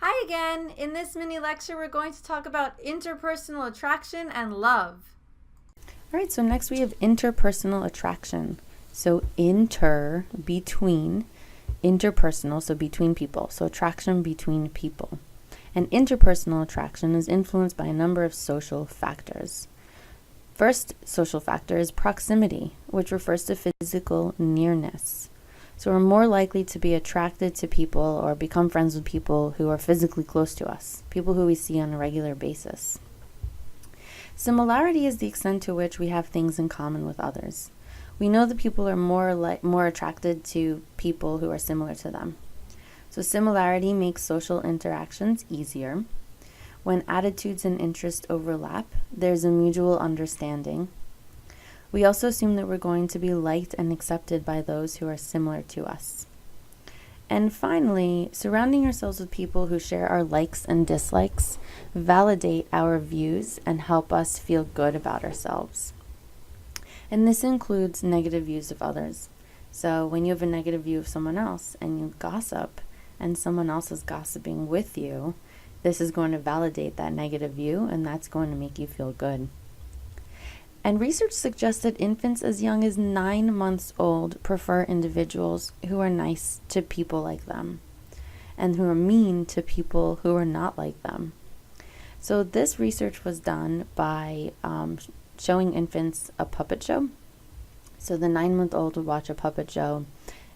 Hi again! In this mini lecture, we're going to talk about interpersonal attraction and love. All right, so next we have interpersonal attraction. So between, interpersonal, so between people. So attraction between people. And interpersonal attraction is influenced by a number of social factors. First social factor is proximity, which refers to physical nearness. So we're more likely to be attracted to people or become friends with people who are physically close to us, people who we see on a regular basis. Similarity is the extent to which we have things in common with others. We know that people are more attracted to people who are similar to them. So similarity makes social interactions easier. When attitudes and interests overlap, there's a mutual understanding. We also assume that we're going to be liked and accepted by those who are similar to us. And finally, surrounding ourselves with people who share our likes and dislikes validate our views and help us feel good about ourselves. And this includes negative views of others. So when you have a negative view of someone else and you gossip and someone else is gossiping with you, this is going to validate that negative view and that's going to make you feel good. And research suggests that infants as young as 9 months old prefer individuals who are nice to people like them and who are mean to people who are not like them. So this research was done by showing infants a puppet show. So the 9-month-old would watch a puppet show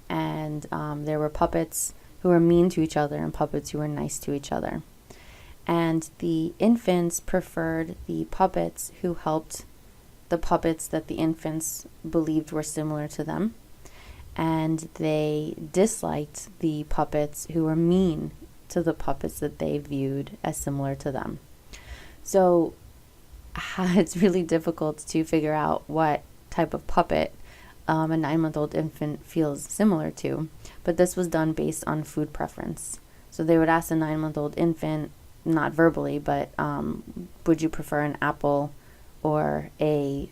and there were puppets who were mean to each other and puppets who were nice to each other. And the infants preferred the puppets who helped the puppets that the infants believed were similar to them, and they disliked the puppets who were mean to the puppets that they viewed as similar to them. So it's really difficult to figure out what type of puppet a 9-month-old infant feels similar to, but this was done based on food preference. So they would ask a 9-month-old infant, not verbally, but would you prefer an apple or a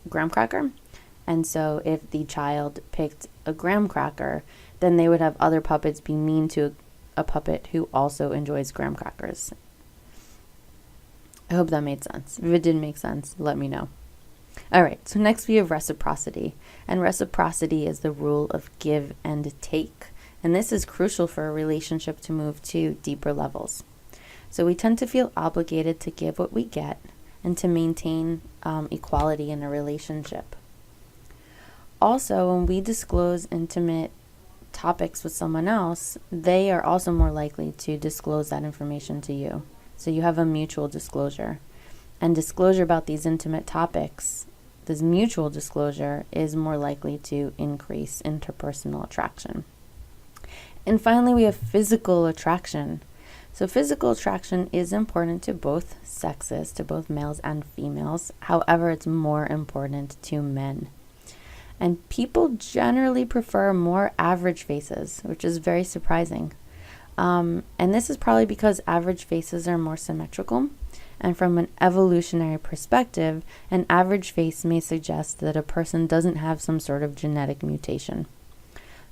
graham cracker? And so if the child picked a graham cracker, then they would have other puppets be mean to a puppet who also enjoys graham crackers. I hope that made sense. If it didn't make sense, let me know. All right, so next we have reciprocity. And reciprocity is the rule of give and take. And this is crucial for a relationship to move to deeper levels. So we tend to feel obligated to give what we get and to maintain equality in a relationship. Also, when we disclose intimate topics with someone else, they are also more likely to disclose that information to you. So you have a mutual disclosure. And disclosure about these intimate topics, this mutual disclosure, is more likely to increase interpersonal attraction. And finally, we have physical attraction. So physical attraction is important to both sexes, to both males and females. However, it's more important to men. And people generally prefer more average faces, which is very surprising. And this is probably because average faces are more symmetrical. And from an evolutionary perspective, an average face may suggest that a person doesn't have some sort of genetic mutation.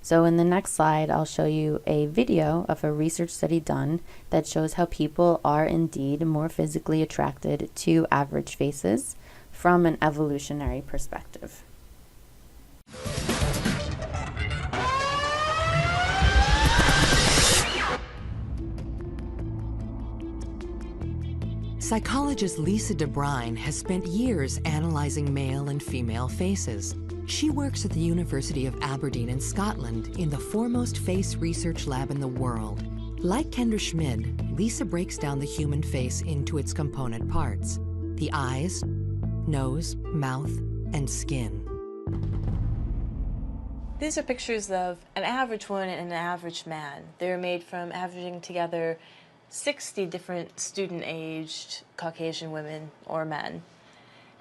So in the next slide, I'll show you a video of a research study done that shows how people are indeed more physically attracted to average faces from an evolutionary perspective. Psychologist Lisa DeBrine has spent years analyzing male and female faces. She works at the University of Aberdeen in Scotland in the foremost face research lab in the world. Like Kendra Schmid, Lisa breaks down the human face into its component parts: the eyes, nose, mouth, and skin. These are pictures of an average woman and an average man. They're made from averaging together 60 different student-aged Caucasian women or men.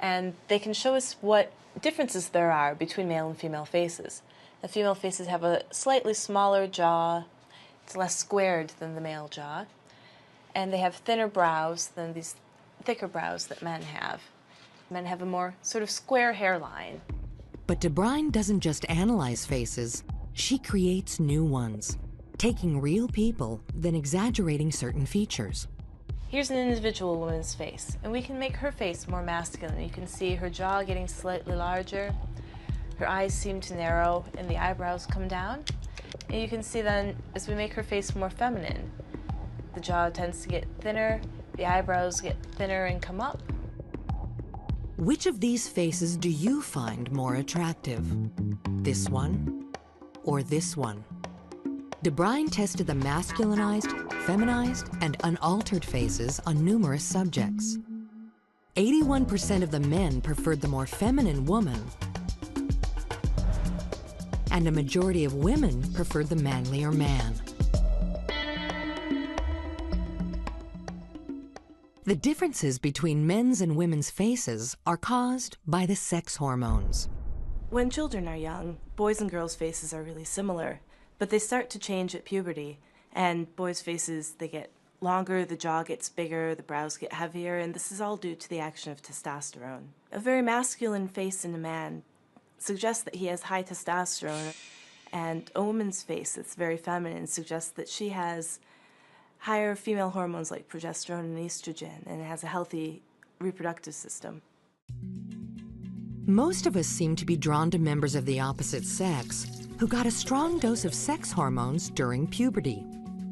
And they can show us what differences there are between male and female faces. The female faces have a slightly smaller jaw. It's less squared than the male jaw. And they have thinner brows than these thicker brows that men have. Men have a more sort of square hairline. But DeBrine doesn't just analyze faces, she creates new ones. taking real people, then exaggerating certain features. Here's an individual woman's face, and we can make her face more masculine. You can see her jaw getting slightly larger, her eyes seem to narrow, and the eyebrows come down. And you can see then, as we make her face more feminine, the jaw tends to get thinner, the eyebrows get thinner and come up. Which of these faces do you find more attractive? This one or this one? DeBrine tested the masculinized, feminized, and unaltered faces on numerous subjects. 81% of the men preferred the more feminine woman, and a majority of women preferred the manlier man. The differences between men's and women's faces are caused by the sex hormones. When children are young, boys' and girls' faces are really similar, but they start to change at puberty, and boys' faces, they get longer, the jaw gets bigger, the brows get heavier, and this is all due to the action of testosterone. A very masculine face in a man suggests that he has high testosterone, and a woman's face that's very feminine suggests that she has higher female hormones like progesterone and estrogen, and has a healthy reproductive system. Most of us seem to be drawn to members of the opposite sex who got a strong dose of sex hormones during puberty.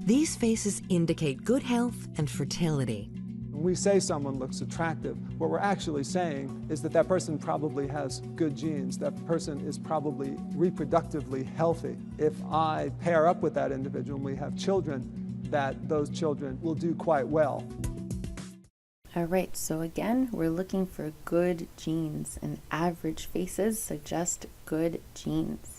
These faces indicate good health and fertility. When we say someone looks attractive, what we're actually saying is that that person probably has good genes. That person is probably reproductively healthy. If I pair up with that individual and we have children, that those children will do quite well. All right, so again, we're looking for good genes, and average faces suggest good genes.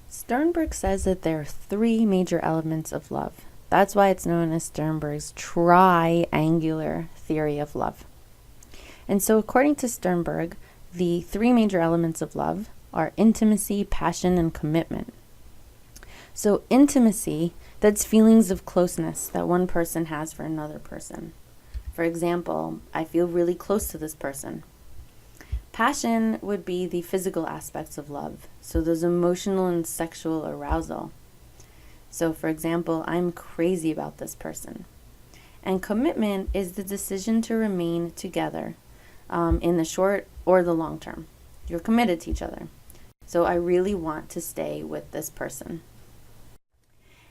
Sternberg says that there are 3 major elements of love. That's why it's known as Sternberg's triangular theory of love. And so according to Sternberg, the 3 major elements of love are intimacy, passion, and commitment. So intimacy, that's feelings of closeness that one person has for another person. For example, I feel really close to this person. Passion would be the physical aspects of love, so there's emotional and sexual arousal. So for example, I'm crazy about this person. And commitment is the decision to remain together in the short or the long term. You're committed to each other. So I really want to stay with this person.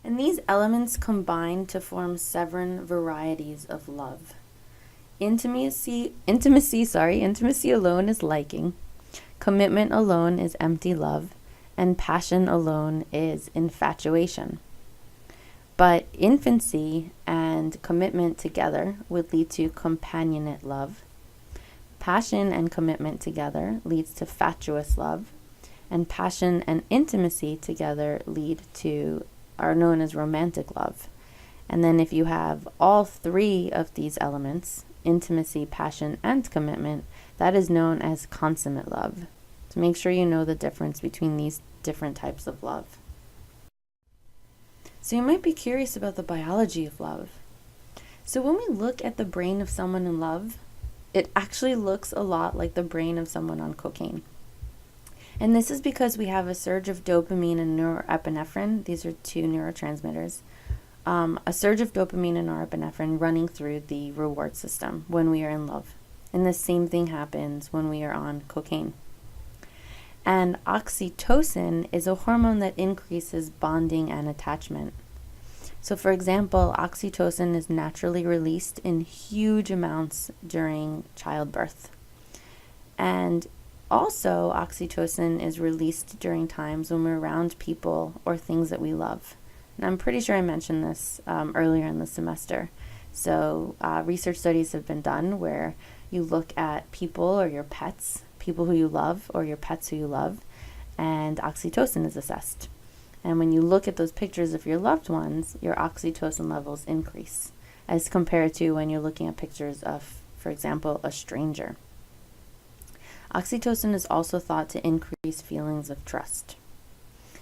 And these elements combine to form 7 varieties of love. Intimacy alone is liking. Commitment alone is empty love. And passion alone is infatuation. But infancy and commitment together would lead to companionate love. Passion and commitment together leads to fatuous love. And passion and intimacy together are known as romantic love. And then if you have all 3 of these elements, intimacy, passion, and commitment, that is known as consummate love. So make sure you know the difference between these different types of love. So you might be curious about the biology of love. So when we look at the brain of someone in love, it actually looks a lot like the brain of someone on cocaine. And this is because we have a surge of dopamine and norepinephrine. These are 2 neurotransmitters. A surge of dopamine and norepinephrine running through the reward system when we are in love. And the same thing happens when we are on cocaine. And oxytocin is a hormone that increases bonding and attachment. So for example, oxytocin is naturally released in huge amounts during childbirth. And also, oxytocin is released during times when we're around people or things that we love. And I'm pretty sure I mentioned this earlier in the semester. So research studies have been done where you look at people or your pets, people who you love or your pets who you love, and oxytocin is assessed. And when you look at those pictures of your loved ones, your oxytocin levels increase as compared to when you're looking at pictures of, for example, a stranger. Oxytocin is also thought to increase feelings of trust.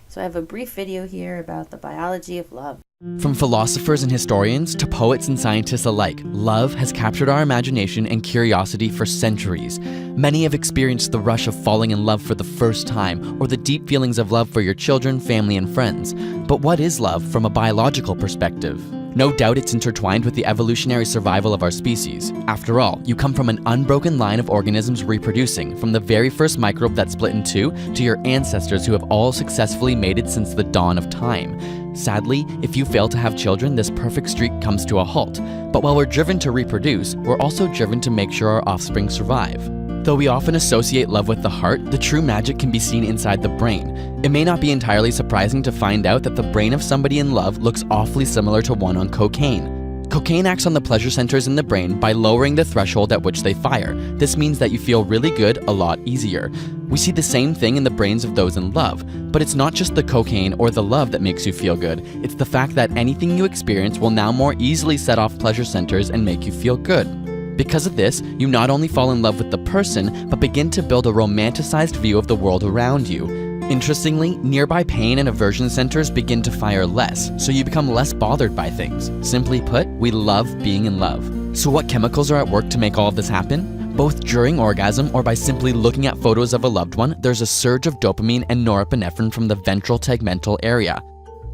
So I have a brief video here about the biology of love. From philosophers and historians to poets and scientists alike, love has captured our imagination and curiosity for centuries. Many have experienced the rush of falling in love for the first time, or the deep feelings of love for your children, family, and friends. But what is love from a biological perspective? No doubt it's intertwined with the evolutionary survival of our species. After all, you come from an unbroken line of organisms reproducing, from the very first microbe that split in two to your ancestors who have all successfully mated since the dawn of time. Sadly, if you fail to have children, this perfect streak comes to a halt. But while we're driven to reproduce, we're also driven to make sure our offspring survive. Though we often associate love with the heart, the true magic can be seen inside the brain. It may not be entirely surprising to find out that the brain of somebody in love looks awfully similar to one on cocaine. Cocaine acts on the pleasure centers in the brain by lowering the threshold at which they fire. This means that you feel really good a lot easier. We see the same thing in the brains of those in love, but it's not just the cocaine or the love that makes you feel good. It's the fact that anything you experience will now more easily set off pleasure centers and make you feel good. Because of this, you not only fall in love with the person, but begin to build a romanticized view of the world around you. Interestingly, nearby pain and aversion centers begin to fire less, so you become less bothered by things. Simply put, we love being in love. So what chemicals are at work to make all of this happen? Both during orgasm or by simply looking at photos of a loved one, there's a surge of dopamine and norepinephrine from the ventral tegmental area.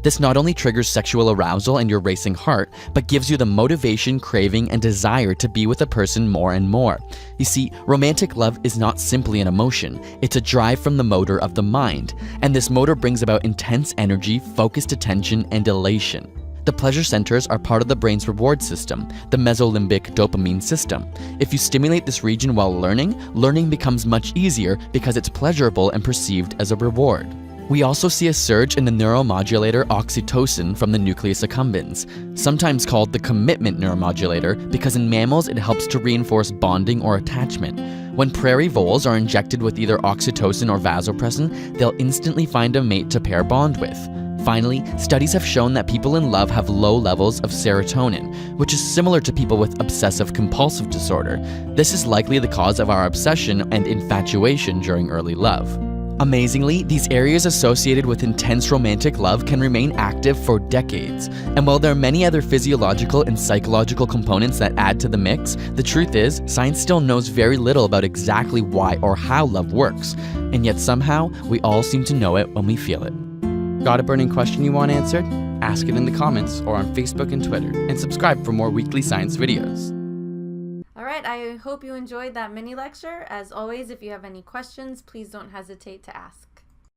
This not only triggers sexual arousal and your racing heart, but gives you the motivation, craving, and desire to be with a person more and more. You see, romantic love is not simply an emotion, it's a drive from the motor of the mind, and this motor brings about intense energy, focused attention, and elation. The pleasure centers are part of the brain's reward system, the mesolimbic dopamine system. If you stimulate this region while learning becomes much easier because it's pleasurable and perceived as a reward. We also see a surge in the neuromodulator oxytocin from the nucleus accumbens, sometimes called the commitment neuromodulator because in mammals it helps to reinforce bonding or attachment. When prairie voles are injected with either oxytocin or vasopressin, they'll instantly find a mate to pair bond with. Finally, studies have shown that people in love have low levels of serotonin, which is similar to people with obsessive-compulsive disorder. This is likely the cause of our obsession and infatuation during early love. Amazingly, these areas associated with intense romantic love can remain active for decades. And while there are many other physiological and psychological components that add to the mix, the truth is, science still knows very little about exactly why or how love works. And yet somehow, we all seem to know it when we feel it. Got a burning question you want answered? Ask it in the comments or on Facebook and Twitter, and subscribe for more weekly science videos. All right, I hope you enjoyed that mini lecture. As always, if you have any questions, please don't hesitate to ask.